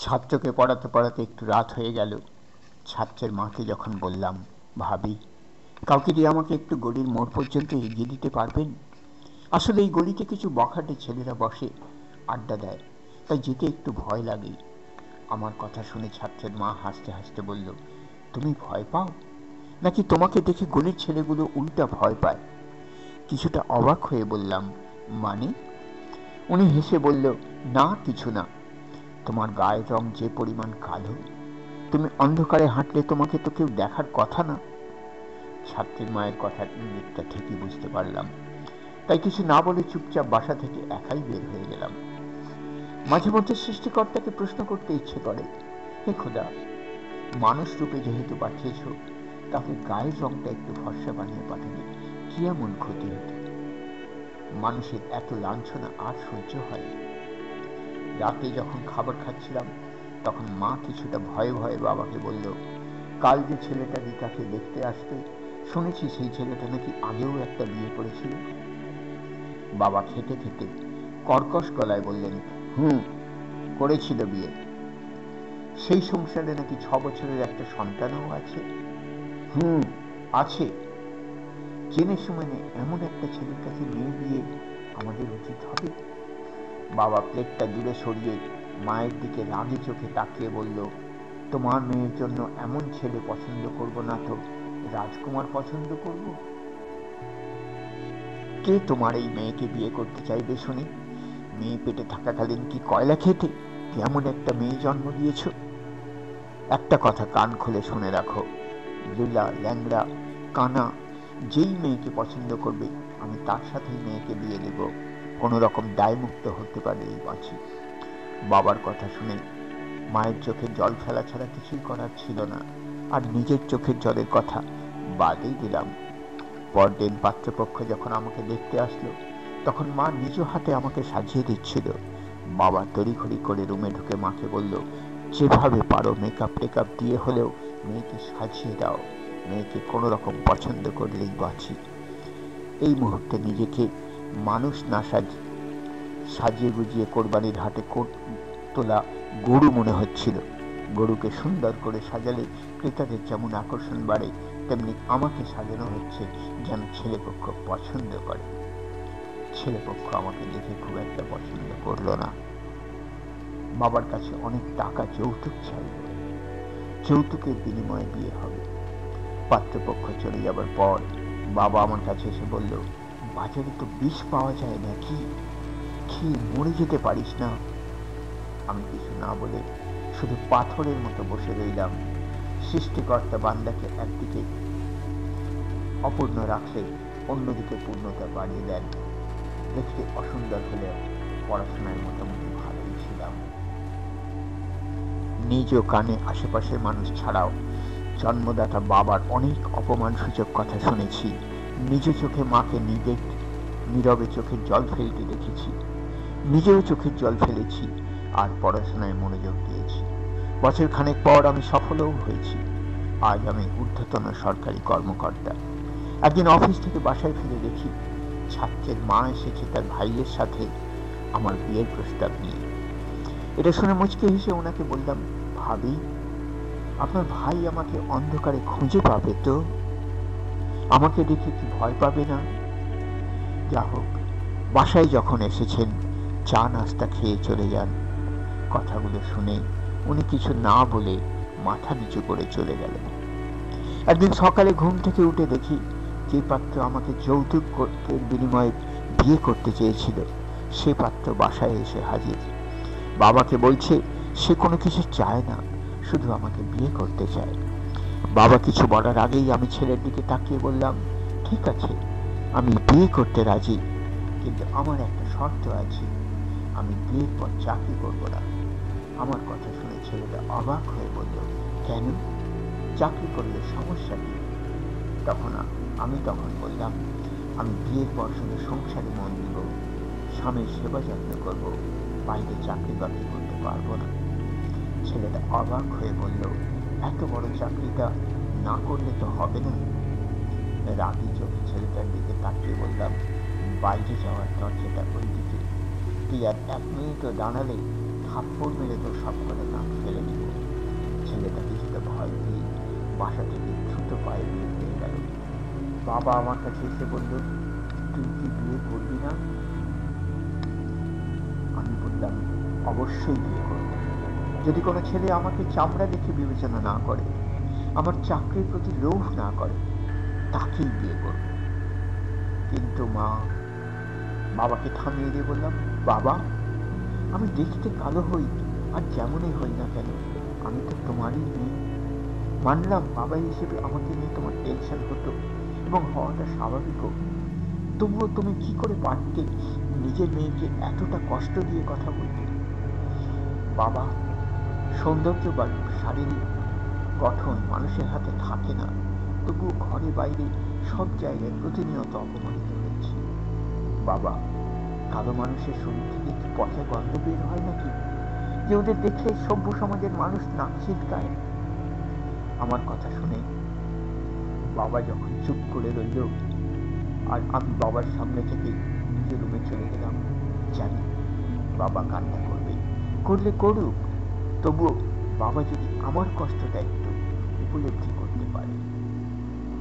ছাত্রকে পড়াতে পড়াতে একটু রাত হয়ে গেল। ছাত্রের মাকে যখন বললাম, ভাবি, কাউকে দিয়ে আমাকে একটু গলির মোড় পর্যন্ত এগিয়ে দিতে পারবেন? আসলে এই গলিতে কিছু বখাটে ছেলেরা বসে, আড্ডা দেয়, তাই যেতে একটু ভয় লাগে। আমার কথা শুনে ছাত্রের মা হাসতে হাসতে বলল, তুমি ভয় পাও নাকি তোমাকে দেখে গলির ছেলেগুলো উল্টা ভয় পায়? কিছুটা অবাক হয়ে বললাম, মানে? উনি হেসে বলল, না কিছু না, তোমার গায়ের রং যে পরিমাণ কালো, তুমি অন্ধকারে হাঁটলে তোমাকে তো কেউ দেখার কথা না। ছাত্রীর মায়ের কথার ইঙ্গিতটা ঠিকই বুঝতে পারলাম, তাই কিছু না বলে চুপচাপ বাসা থেকে একাই বের হয়ে গেলাম। মাঝে মধ্যে সৃষ্টিকর্তাকে প্রশ্ন করতে ইচ্ছে করে, হে খোদা, মানুষ রূপে যেহেতু পাঠিয়েছ, তাকে গায়ের রংটা একটু ফর্সা বানিয়ে পাঠালে কি এমন ক্ষতি হতো? মানুষের এত লাঞ্ছনা আর সহ্য হয়? রাতে যখন খাবার খাচ্ছিলাম, তখন মা কিছুটা ভয়ে ভয়ে বাবাকে বলল, কাল যে ছেলেটা রিতাকে দেখতে আসবে, শুনেছি সেই ছেলেটা নাকি আগেও একটা বিয়ে করেছিল। বাবা খেতে খেতে কর্কশ গলায় বললেন, করেছিল বিয়ে। সেই সংসারে নাকি 6 বছরের একটা সন্তানও আছে। আছে। জেনে শুনে এমন একটা ছেলের কাছে মেয়ে বিয়ে আমাদের উচিত হবে? বাবা প্লেটটা দূরে সরিয়ে মায়ের দিকে রাগী চোখে তাকিয়ে বলল, তোমার মেয়ের জন্য এমন ছেলে পছন্দ করব না তো রাজকুমার পছন্দ করব? কে তোমার এই মেয়েকে বিয়ে করতে চাইবে শুনি? মেয়ে পেটে থাকাকালীন কি কয়লা খেতে কেমন একটা মেয়ে জন্ম দিয়েছ? একটা কথা কান খুলে শুনে রাখো, লুলা, ল্যাংড়া, কানা যেই মেয়েকে পছন্দ করবে, আমি তার সাথেই মেয়েকে বিয়ে দেব, কোনো রকম দায়মুক্ত হতে পারলেই বাঁচি। বাবার কথা শুনে মায়ের চোখে জল ফেলা ছাড়া কিছুই করার ছিল না, আর নিজের চোখের জলের কথা বাদেই দিলাম। পরদিন পাত্রপক্ষ যখন আমাকে দেখতে আসলো, তখন মা নিজ হাতে আমাকে সাজিয়ে দিচ্ছিল। বাবা তড়িঘড়ি করে রুমে ঢুকে মাকে বলল, যেভাবে পারো মেকআপ টেকআপ দিয়ে হলেও মেয়েকে সাজিয়ে দাও, মেয়েকে কোনো রকম পছন্দ করলেই বাঁচি। এই মুহূর্তে নিজেকে মানুষ না সাজিয়ে গুজিয়ে কোরবানির হাটে তোলা গরু মনে হচ্ছিল। গরুকে সুন্দর করে সাজালে ক্রেতাদের যেমন আকর্ষণ বাড়ে, তেমনি আমাকে সাজানো হচ্ছে যেন ছেলেপক্ষ পছন্দ করে। ছেলেপক্ষ আমাকে দেখে খুব একটা পছন্দ করলো না। বাবার কাছে অনেক টাকা যৌতুক চাইল, যৌতুকের বিনিময়ে বিয়ে হবে। পাত্রপক্ষ চলে যাবার পর বাবা আমার কাছে এসে বলল, বাজারে তো বিষ পাওয়া যায় নাকি, খেয়ে মরে যেতে পারিস না? আমি কিছু না বলে শুধু পাথরের মতো বসে রইলাম। সৃষ্টিকর্তা বান্দাকে একদিকে অপূর্ণ রাখলে অন্যদিকে পূর্ণতা বাড়িয়ে দেন। দেখতে অসুন্দর হলেও পড়াশোনায় মোটামুটি ভালোই ছিলাম। নিজ কানে আশেপাশের মানুষ ছাড়াও জন্মদাতা বাবার অনেক অপমানসূচক কথা শুনেছি। নিজ চোখে মাকে নীরবে চোখের জল ফেলতে দেখেছি, নিজেও চোখের জল ফেলেছি, আর পড়াশোনায় মনোযোগ দিয়েছি। বছর খানেক পর আমি সফলও হয়েছি। আজ আমি ঊর্ধ্বতন সরকারি কর্মকর্তা। একদিন অফিস থেকে বাসায় ফিরে দেখি ছাত্রের মা এসেছে তার ভাইয়ের সাথে আমার বিয়ের প্রস্তাব নিয়ে। এটা শুনে মুচকে হেসে ওনাকে বললাম, ভাবি, আপনার ভাই আমাকে অন্ধকারে খুঁজে পাবে তো? আমাকে দেখে কি ভয় পাবে না? যা হোক, বাসায় যখন এসেছেন চা নাস্তা খেয়ে চলে যান। কথাগুলো শুনে উনি কিছু না বলে মাথা নিচু করে চলে গেলেন। একদিন সকালে ঘুম থেকে উঠে দেখি যে পাত্র আমাকে যৌতুকের বিনিময়ে বিয়ে করতে চেয়েছিল, সে পাত্র বাসায় এসে হাজির। বাবাকে বলছে সে কোনো কিছু চায় না, শুধু আমাকে বিয়ে করতে চায়। বাবা কিছু বলার আগেই আমি ছেলের দিকে তাকিয়ে বললাম, ঠিক আছে, আমি বিয়ে করতে রাজি, কিন্তু আমার একটা শর্ত আছে, আমি বিয়ের পর চাকরি করব না। আমার কথা শুনে ছেলেটা অবাক হয়ে বলল, কেন? চাকরি করলে সমস্যা কি? আমি তখন বললাম, আমি বিয়ের পর শুধু সংসারে মন দিব, স্বামীর সেবা যত্ন করব, বাইরে চাকরি বাকরি করতে পারবো না। ছেলেটা অবাক হয়ে বলল, এত বড় চাকরিটা না করলে তো হবে না। রাগী চোখে ছেলেটার দিকে তাকিয়ে বললাম, বাইরে যাওয়ার দরজাটা ওই দিকে, তুই আর 1 মিনিটও দাঁড়ালে থাপ্পড় মেরে তোর সব করে নাক ফেলে দিব। ছেলেটা কিছুটা ভয় পেয়ে বাসা থেকে দ্রুত পায়ে বের হয়ে গেল। বাবা আমার কাছে এসে বলল, তুই কি বিয়ে করবি না? আমি বললাম, অবশ্যই বিয়ে করব, যদি কোনো ছেলে আমাকে চামড়া দেখে বিবেচনা না করে, আমার চাকরির প্রতি লোভ না করে, তাকেই বিয়ে করব। কিন্তু মা, বাবাকে থামিয়ে দিয়ে বললাম, বাবা, আমি দেখতে কালো হই আর যেমনই হই না কেন, আমি তো তোমারই মেয়ে। মানলাম বাবা হিসেবে আমাকে নিয়ে তোমার টেনশন হতো এবং হওয়াটা স্বাভাবিকও, তবুও তুমি কি করে পারতে নিজের মেয়েকে এতটা কষ্ট দিয়ে কথা বলতে? বাবা, সৌন্দর্য বা শারীরিক গঠন মানুষের হাতে থাকে না, তবুও ঘরে বাইরে সব জায়গায় প্রতিনিয়ত অপমানিত হয়েছি। বাবা, কালো মানুষের শরীর থেকে কি পচা গন্ধ বের হয় নাকি, যে ওদের দেখলে সভ্য সমাজের মানুষ নাক ছিটকায়? আমার কথা শুনে বাবা যখন চুপ করে রইল আর আমি বাবার সামনে থেকে নিজের রুমে চলে গেলাম, জানি বাবা কান্না করবে, করলে করুক, তবুও বাবা যদি আমার কষ্টটা একটু উপলব্ধি